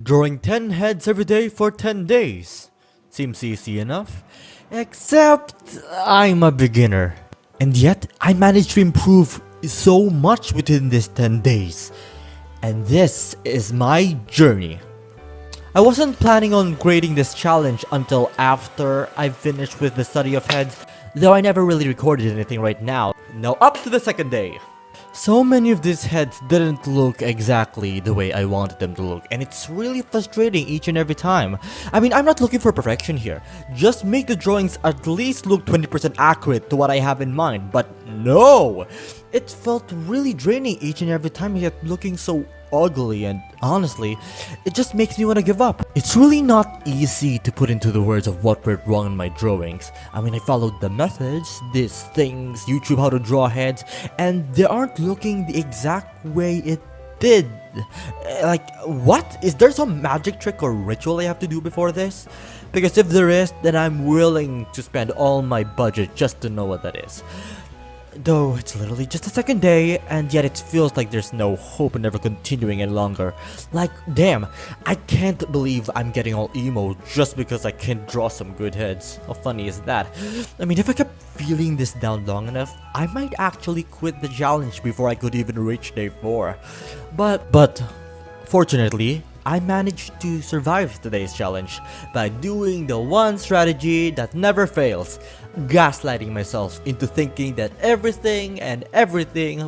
Drawing 10 heads every day for 10 days. Seems easy enough. Except I'm a beginner. And yet, I managed to improve so much within these 10 days. And this is my journey. I wasn't planning on grading this challenge until after I finished with the study of heads, though I never really recorded anything right now. Now up to the second day. So many of these heads didn't look exactly the way I wanted them to look, and it's really frustrating each and every time. I mean, I'm not looking for perfection here. Just make the drawings at least look 20% accurate to what I have in mind, but no! It felt really draining each and every time, yet looking so ugly, and honestly, it just makes me want to give up. It's really not easy to put into the words of what went wrong in my drawings. I mean, I followed the methods, these things, YouTube how to draw heads, and they aren't looking the exact way it did. Like, what? Is there some magic trick or ritual I have to do before this? Because if there is, then I'm willing to spend all my budget just to know what that is. Though it's literally just the second day, and yet it feels like there's no hope in ever continuing any longer. Like, damn, I can't believe I'm getting all emo just because I can't draw some good heads. How funny is that? I mean, if I kept feeling this down long enough, I might actually quit the challenge before I could even reach day 4. But fortunately, I managed to survive today's challenge by doing the one strategy that never fails. Gaslighting myself into thinking that everything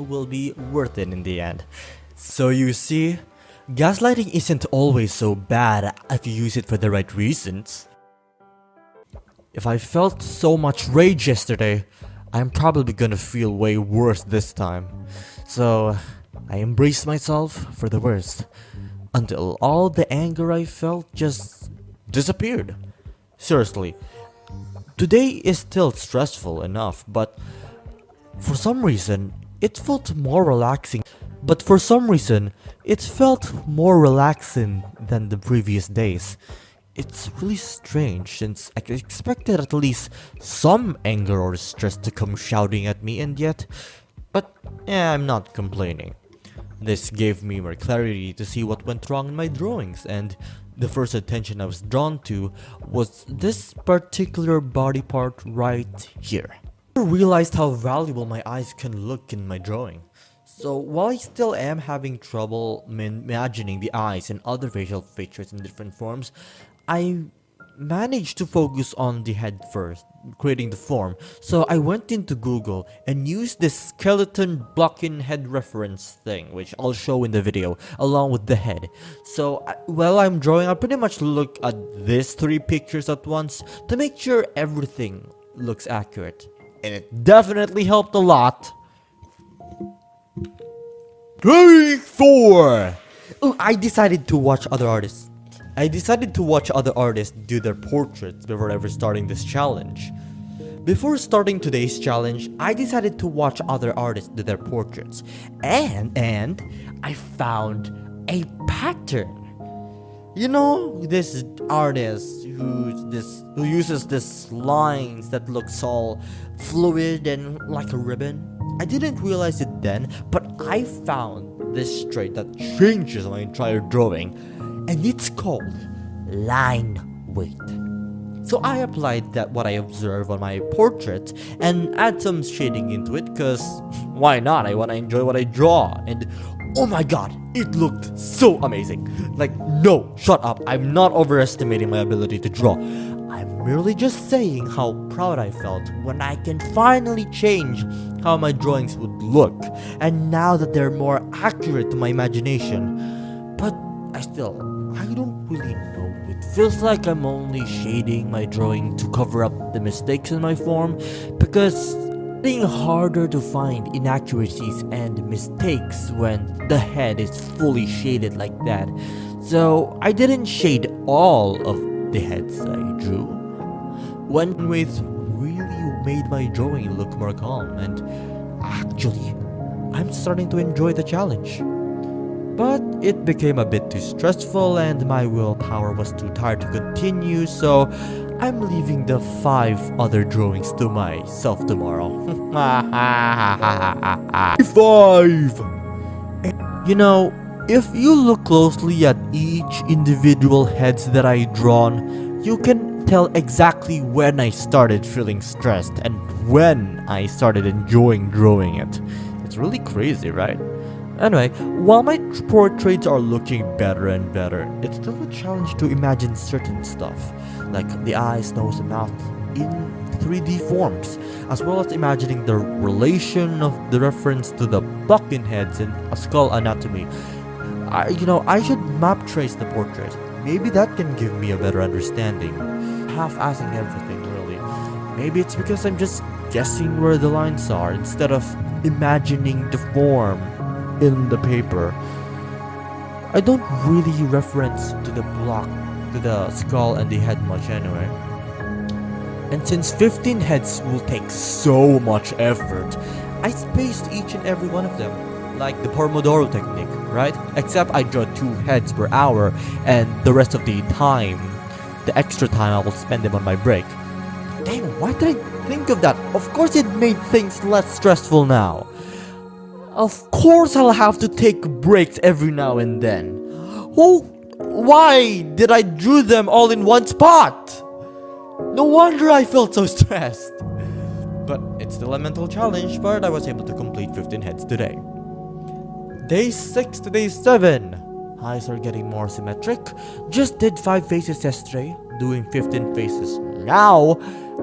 will be worth it in the end. So you see, gaslighting isn't always so bad if you use it for the right reasons. If I felt so much rage yesterday, I'm probably gonna feel way worse this time. So I embraced myself for the worst, until all the anger I felt just disappeared. Seriously. Today is still stressful enough, but for some reason, it felt more relaxing. Than the previous days. It's really strange since I expected at least some anger or stress to come shouting at me, and yet, but yeah, I'm not complaining. This gave me more clarity to see what went wrong in my drawings, and the first attention I was drawn to was this particular body part right here. I realized how valuable my eyes can look in my drawing. So while I still am having trouble imagining the eyes and other facial features in different forms, I managed to focus on the head first, creating the form. So I went into Google and used this skeleton blocking head reference thing, which I'll show in the video, along with the head. So while I'm drawing, I pretty much look at these 3 pictures at once to make sure everything looks accurate. And it definitely helped a lot. Take 4! Oh, I decided to watch other artists do their portraits before ever starting this challenge. Before starting today's challenge, I decided to watch other artists do their portraits. And I found a pattern. You know, this artist who uses this lines that looks all fluid and like a ribbon. I didn't realize it then, but I found this trait that changes my entire drawing. And it's called line weight. So I applied what I observed on my portrait and add some shading into it, cause why not? I wanna enjoy what I draw. And oh my god, it looked so amazing. Like, no, shut up. I'm not overestimating my ability to draw. I'm merely just saying how proud I felt when I can finally change how my drawings would look. And now that they're more accurate to my imagination. But I don't really know. It feels like I'm only shading my drawing to cover up the mistakes in my form, because it's getting harder to find inaccuracies and mistakes when the head is fully shaded like that. So I didn't shade all of the heads I drew. One weight really made my drawing look more calm, and actually, I'm starting to enjoy the challenge. But it became a bit too stressful and my willpower was too tired to continue, so I'm leaving the 5 other drawings to myself tomorrow. 5! You know, If you look closely at each individual heads that I drawn, you can tell exactly when I started feeling stressed and when I started enjoying drawing it. It's really crazy, right? Anyway, while my portraits are looking better and better, it's still a challenge to imagine certain stuff, like the eyes, nose, and mouth in 3D forms, as well as imagining the relation of the reference to the bucking heads in a skull anatomy. I should map trace the portrait. Maybe that can give me a better understanding. Half-assing everything, really. Maybe it's because I'm just guessing where the lines are instead of imagining the form in the paper. I don't really reference to the skull and the head much anyway. And since 15 heads will take so much effort, I spaced each and every one of them, like the Pomodoro technique, right? Except I draw 2 heads per hour, and the rest of the time, the extra time, I will spend them on my break. Dang, why did I think of that? Of course it made things less stressful now. Of course I'll have to take breaks every now and then. Oh, why did I draw them all in one spot? No wonder I felt so stressed. But it's still a mental challenge, but I was able to complete 15 heads today. Day 6 to day 7. Eyes are getting more symmetric. Just did 5 faces yesterday, doing 15 faces now.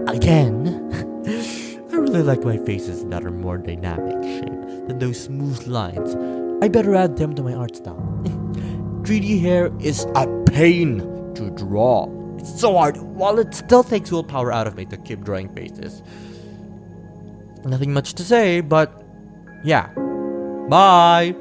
Again. I really like my faces that are more dynamic shape than those smooth lines. I better add them to my art style. 3D hair is a pain to draw. It's so hard, while it still takes willpower out of me to keep drawing faces. Nothing much to say, but yeah. Bye!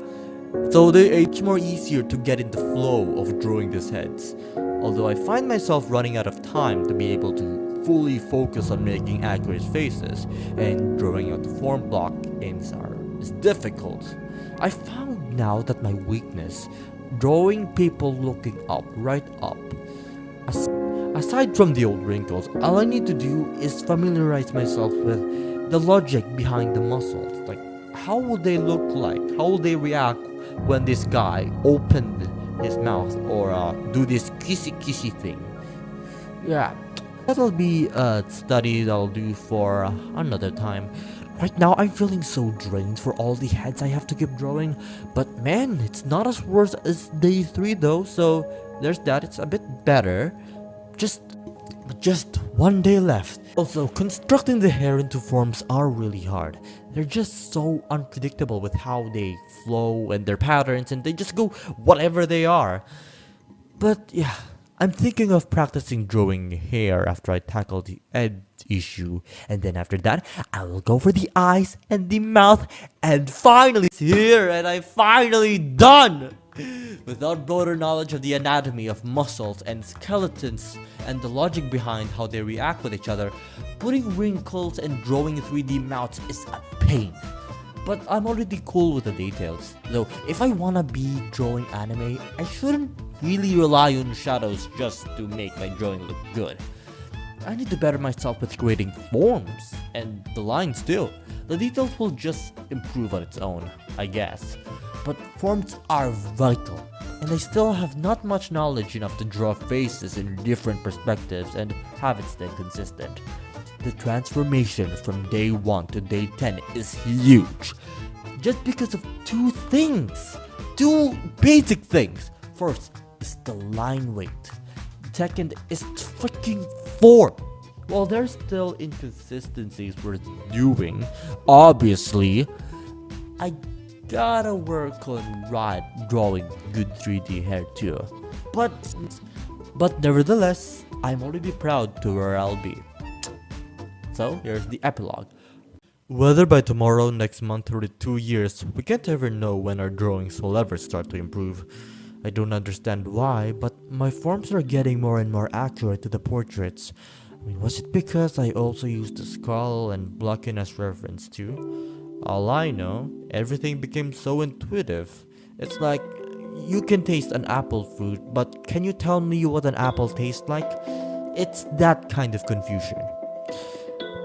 So it's more easier to get in the flow of drawing these heads. Although I find myself running out of time to be able to fully focus on making accurate faces, and drawing out the form block is difficult. I found now that my weakness, drawing people looking up, right up. Aside from the old wrinkles, all I need to do is familiarize myself with the logic behind the muscles. Like, how would they look like? How will they react when this guy opened his mouth or do this kissy thing? Yeah, that'll be a study that I'll do for another time. Right now, I'm feeling so drained for all the heads I have to keep drawing. But man, it's not as worse as day 3 though, so there's that. It's a bit better. Just one day left. Also, constructing the hair into forms are really hard. They're just so unpredictable with how they flow and their patterns, and they just go whatever they are. But yeah, I'm thinking of practicing drawing hair after I tackle the head issue, and then after that, I will go for the eyes and the mouth, and finally it's here, and I'm finally done! Without broader knowledge of the anatomy of muscles and skeletons and the logic behind how they react with each other, putting wrinkles and drawing 3D mouths is a pain. But I'm already cool with the details. Though, if I wanna be drawing anime, I shouldn't really rely on shadows just to make my drawing look good. I need to better myself with creating forms, and the lines too. The details will just improve on its own, I guess. But forms are vital, and I still have not much knowledge enough to draw faces in different perspectives and have it stay consistent. The transformation from day 1 to day 10 is huge, just because of 2 things. 2 basic things. First is the line weight. Second is freaking form. While there's still inconsistencies worth doing, obviously, I gotta work on drawing good 3D hair too. But nevertheless, I'm already proud to where I'll be. So here's the epilogue. Whether by tomorrow, next month, or 2 years, we can't ever know when our drawings will ever start to improve. I don't understand why, but my forms are getting more and more accurate to the portraits. I mean, was it because I also used the skull and blocking as reference too? All I know, everything became so intuitive. It's like, you can taste an apple fruit, but can you tell me what an apple tastes like? It's that kind of confusion.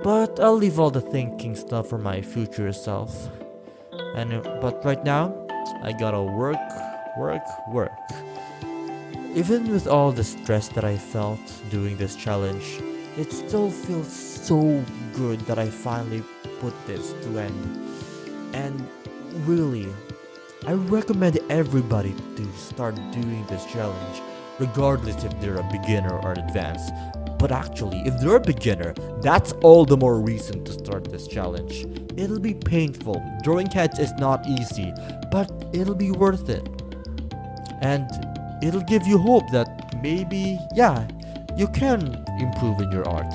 But I'll leave all the thinking stuff for my future self. But right now, I gotta work work, work. Even with all the stress that I felt doing this challenge, it still feels so good that I finally put this to end. And really, I recommend everybody to start doing this challenge, regardless if they're a beginner or advanced. But actually, if they're a beginner, that's all the more reason to start this challenge. It'll be painful. Drawing cats is not easy, but it'll be worth it. And it'll give you hope that maybe, yeah, you can improve in your art.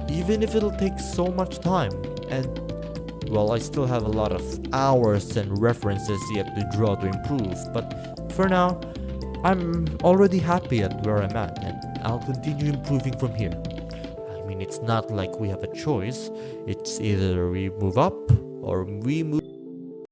Even if it'll take so much time. And, well, I still have a lot of hours and references yet to draw to improve. But for now, I'm already happy at where I'm at, and I'll continue improving from here. I mean, it's not like we have a choice. It's either we move up or we move